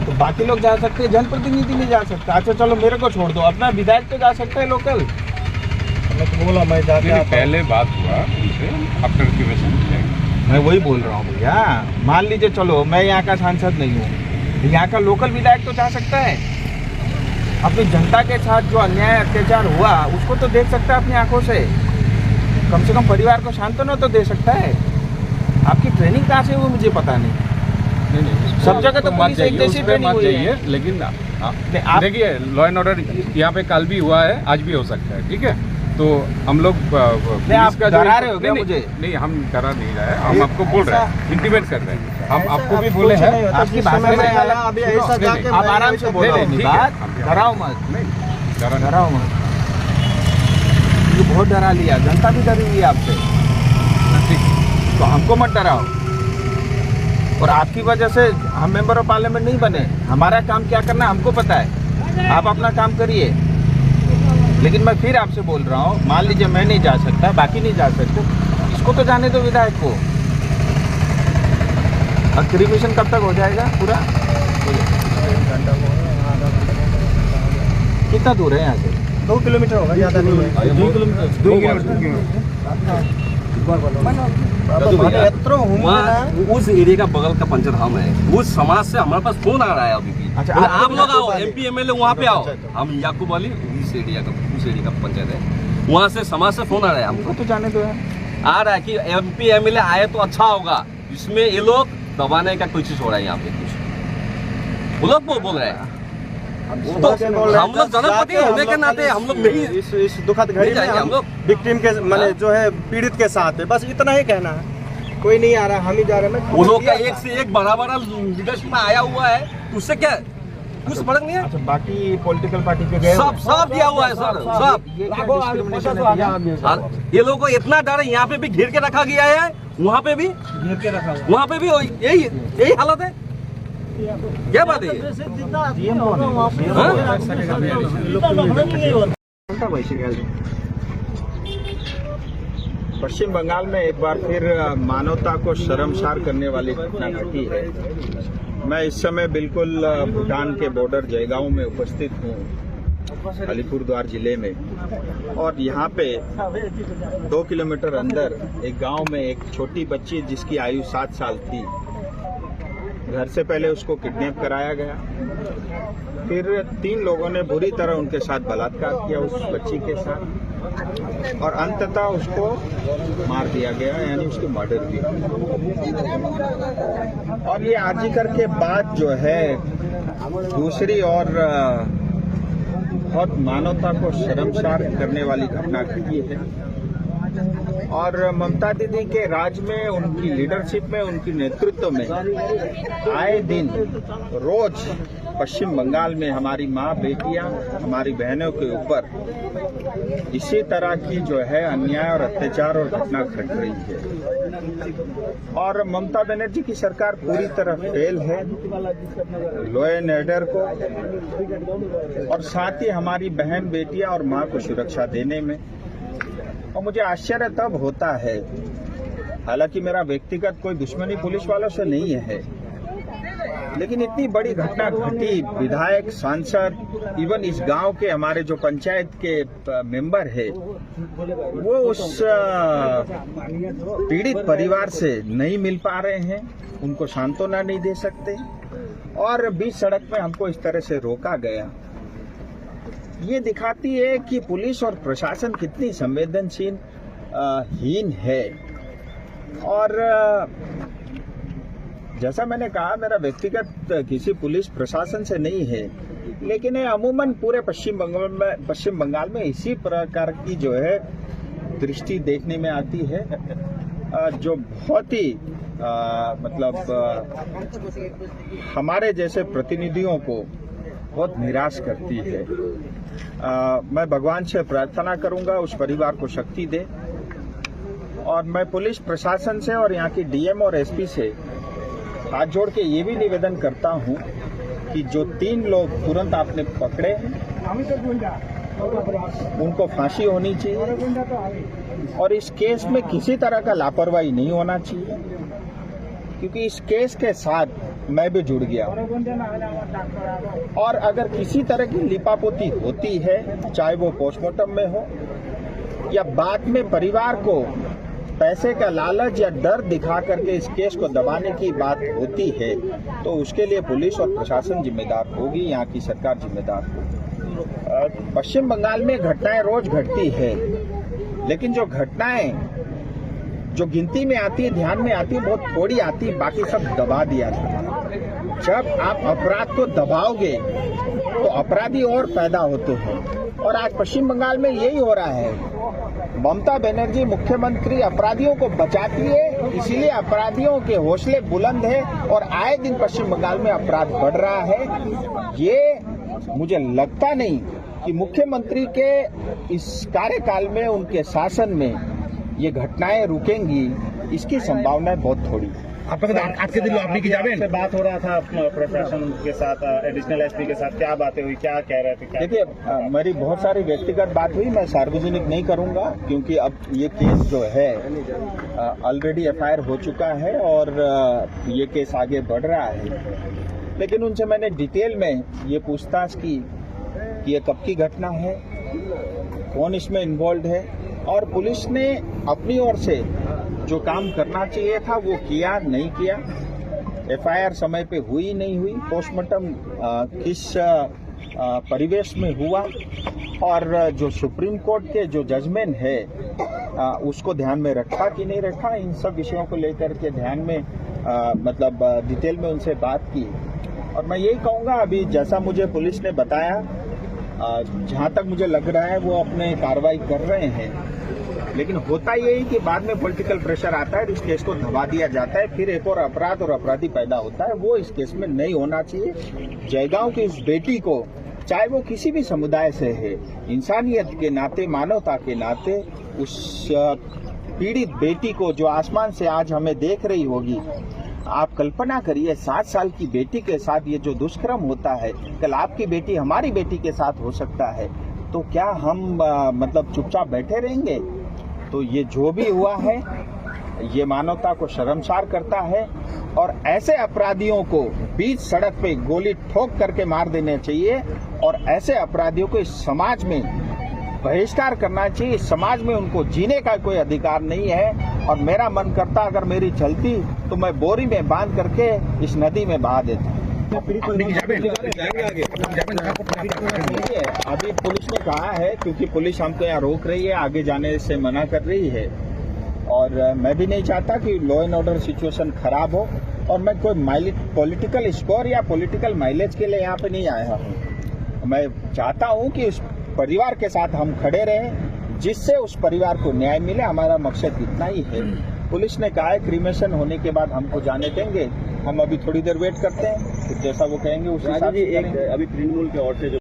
तो बाकी लोग जा सकते हैं, जनप्रतिनिधि नहीं जा सकते। अच्छा चलो मेरे को छोड़ दो, अपना विधायक तो जा सकता है लोकल। मैं तो बोला मैं जाके पहले बात हुआ उनसे, आफ्टर क्यूरेशन मैं वही बोल रहा हूँ भैया। मान लीजिए चलो मैं यहाँ का सांसद नहीं हूँ, यहाँ का लोकल विधायक तो जा सकता है। अपनी जनता के साथ जो अन्याय अत्याचार हुआ उसको तो देख सकता है अपनी आंखों से, कम से कम परिवार को सांत्वना तो दे सकता है। आपकी ट्रेनिंग कहाँ से हुई मुझे पता नहीं। सब जगह तो पुलिस एक जैसी ट्रेनिंग हुई है, लेकिन देखिए लॉ एंड ऑर्डर यहाँ पे कल भी हुआ है, आज भी हो सकता है, ठीक है। तो हम लोग आप डरा रहे हो क्या मुझे? नहीं, हम डरा नहीं रहे हैं, हम आपको बोल रहे हैं, इंटीमेट कर रहे हैं। हम आपको भी बोले हैं, आपकी भाषा में आप आराम से बोलो, डराओ मत, डराओ मत। ये बहुत डरा लिया, जनता भी डरी हुई है आपसे, तो हमको मत डराओ। और आपकी वजह से हम मेंबर ऑफ पार्लियामेंट नहीं बने। हमारा काम क्या करना हमको पता है, आप अपना काम करिए। लेकिन मैं फिर आपसे बोल रहा हूँ, मान लीजिए मैं नहीं जा सकता, बाकी नहीं जा सकते, इसको तो जाने दो विधायक को। एक्टिविशन कब तक हो जाएगा पूरा? कितना दूर है यहाँ से? 2 किलोमीटर होगा, ज़्यादा नहीं है। 2 किलोमीटर। उस एरिया का बगल का पंचायत हम है, उस समाज से हमारे पास फोन आ रहा है अभी भी। अच्छा, आप लोग आओ, MP MLA वहाँ पे आओ। हम याकूब अली उस एरिया का पंचायत है, वहाँ से समाज से फोन आ रहा है हमको। तो जाने दो, आ रहा है कि MP MLA आए तो अच्छा होगा। इसमें ये लोग दबाने का कोशिश हो रहा है यहाँ पे, कुछ वो लोग बोल रहे हैं। तो हम लोग जनप्रति होने के नाते हम लोग नहीं इस दुखद घड़ी में हम लोग विक्टिम के माने जो है पीड़ित के साथ है, बस इतना ही कहना है। कोई नहीं आ रहा, हम ही जा रहे हैं। वो लोग का एक से एक बड़ा बड़ा लीडरशिप में आया हुआ है, उससे क्या कुछ फर्क नहीं है। अच्छा, बाकी पॉलिटिकल पार्टी के गए सब दिया हुआ है सर, सब। ये लोगों को इतना डर है, यहाँ पे भी घेर के रखा गया है, वहाँ पे भी घेर के रखा, वहाँ पे भी यही हालत है। क्या बात है पश्चिम बंगाल में एक बार फिर मानवता को शर्मसार करने वाली घटना घटी है। मैं इस समय बिल्कुल भूटान के बॉर्डर जयगांव में उपस्थित हूँ, अलीपुरद्वार जिले में। और यहाँ पे 2 किलोमीटर अंदर एक गांव में एक छोटी बच्ची जिसकी आयु 7 साल थी, घर से पहले उसको किडनैप कराया गया, फिर 3 लोगों ने बुरी तरह उनके साथ बलात्कार किया उस बच्ची के साथ, और अंततः उसको मार दिया गया, यानी उसकी मर्डर भी। और ये आर्जिकर के बाद जो है दूसरी और बहुत मानवता को शर्मसार करने वाली घटना घटी है। और ममता दीदी के राज में, उनकी लीडरशिप में, उनकी नेतृत्व में आए दिन रोज पश्चिम बंगाल में हमारी माँ बेटियां, हमारी बहनों के ऊपर इसी तरह की जो है अन्याय और अत्याचार और घटना घट रही है। और ममता बनर्जी की सरकार पूरी तरह फेल है लॉ एंड ऑर्डर को, और साथ ही हमारी बहन बेटियां और माँ को सुरक्षा देने में। और मुझे आश्चर्य तब होता है, हालांकि मेरा व्यक्तिगत कोई दुश्मनी पुलिस वालों से नहीं है, लेकिन इतनी बड़ी घटना घटी, विधायक, सांसद, इवन इस गांव के हमारे जो पंचायत के मेंबर है, वो उस पीड़ित परिवार से नहीं मिल पा रहे हैं, उनको सांत्वना नहीं दे सकते, और बीच सड़क में हमको इस तरह से रोका गया। ये दिखाती है कि पुलिस और प्रशासन कितनी संवेदनशील हीन है। और जैसा मैंने कहा, मेरा व्यक्तिगत किसी पुलिस प्रशासन से नहीं है, लेकिन अमूमन पूरे पश्चिम बंगाल में इसी प्रकार की जो है दृष्टि देखने में आती है, जो बहुत ही हमारे जैसे प्रतिनिधियों को बहुत निराश करती है। मैं भगवान से प्रार्थना करूंगा उस परिवार को शक्ति दे, और मैं पुलिस प्रशासन से और यहाँ की DM और SP से हाथ जोड़ के ये भी निवेदन करता हूँ कि जो 3 लोग तुरंत आपने पकड़े हैं उनको फांसी होनी चाहिए, और इस केस में किसी तरह का लापरवाही नहीं होना चाहिए, क्योंकि इस केस के साथ मैं भी जुड़ गया। और अगर किसी तरह की लिपापोती होती है, चाहे वो पोस्टमार्टम में हो या बाद में परिवार को पैसे का लालच या डर दिखा करके इस केस को दबाने की बात होती है, तो उसके लिए पुलिस और प्रशासन जिम्मेदार होगी, यहाँ की सरकार जिम्मेदार होगी। पश्चिम बंगाल में घटनाएं रोज घटती है, लेकिन जो घटनाएं जो गिनती में आती है, ध्यान में आती है, बहुत थोड़ी आती है, बाकी सब दबा दिया जाता है। जब आप अपराध को दबाओगे तो अपराधी और पैदा होते हैं, और आज पश्चिम बंगाल में यही हो रहा है। ममता बनर्जी मुख्यमंत्री अपराधियों को बचाती है, इसीलिए अपराधियों के हौसले बुलंद है और आए दिन पश्चिम बंगाल में अपराध बढ़ रहा है। ये मुझे लगता नहीं कि मुख्यमंत्री के इस कार्यकाल में, उनके शासन में ये घटनाएं रुकेंगी, इसकी संभावनाएं बहुत थोड़ी। आज के दिन आपने की जावे बात हो रहा था प्रशासन के साथ, एडिशनल एसपी के साथ, क्या बातें हुई, क्या कह रहे थे? देखिए, मेरी बहुत सारी व्यक्तिगत बात हुई, मैं सार्वजनिक नहीं करूंगा, क्योंकि अब ये केस जो है ऑलरेडी एफआईआर हो चुका है और ये केस आगे बढ़ रहा है। लेकिन उनसे मैंने डिटेल में ये पूछताछ की कि ये कब की घटना है, कौन इसमें इन्वॉल्व है, और पुलिस ने अपनी ओर से जो काम करना चाहिए था वो किया नहीं किया। एफआईआर समय पे हुई नहीं हुई, पोस्टमार्टम किस परिवेश में हुआ, और जो सुप्रीम कोर्ट के जो जजमेंट है उसको ध्यान में रखा कि नहीं रखा, इन सब विषयों को लेकर के ध्यान में मतलब डिटेल में उनसे बात की। और मैं यही कहूँगा, अभी जैसा मुझे पुलिस ने बताया, जहाँ तक मुझे लग रहा है वो अपने कार्रवाई कर रहे हैं, लेकिन होता यही कि बाद में पॉलिटिकल प्रेशर आता है, इस केस को दबा दिया जाता है, फिर एक और अपराध और अपराधी पैदा होता है। वो इस केस में नहीं होना चाहिए। जयगांव की उस बेटी को, चाहे वो किसी भी समुदाय से है, इंसानियत के नाते, मानवता के नाते, उस पीड़ित बेटी को जो आसमान से आज हमें देख रही होगी, आप कल्पना करिए 7 साल की बेटी के साथ ये जो दुष्कर्म होता है, कल आपकी बेटी हमारी बेटी के साथ हो सकता है, तो क्या हम मतलब चुपचाप बैठे रहेंगे? तो ये जो भी हुआ है, ये मानवता को शर्मसार करता है, और ऐसे अपराधियों को बीच सड़क पे गोली ठोक करके मार देना चाहिए, और ऐसे अपराधियों को इस समाज में बहिष्कार करना चाहिए। इस समाज में उनको जीने का कोई अधिकार नहीं है। और मेरा मन करता, अगर मेरी चलती तो मैं बोरी में बांध करके इस नदी में बहा देता। अभी पुलिस ने कहा है, क्योंकि पुलिस हमको यहाँ रोक रही है, आगे जाने से मना कर रही है, और मैं भी नहीं चाहता कि लॉ एंड ऑर्डर सिचुएशन खराब हो, और मैं कोई पॉलिटिकल स्कोर या पॉलिटिकल माइलेज के लिए यहाँ पे नहीं आया हूँ। मैं चाहता हूँ कि उस परिवार के साथ हम खड़े रहें, जिससे उस परिवार को न्याय मिले। हमारा मकसद इतना ही है। पुलिस ने कहा है क्रीमेशन होने के बाद हमको जाने देंगे, हम अभी थोड़ी देर वेट करते हैं, फिर जैसा वो कहेंगे उस हिसाब से। अभी तृणमूल की ओर से जो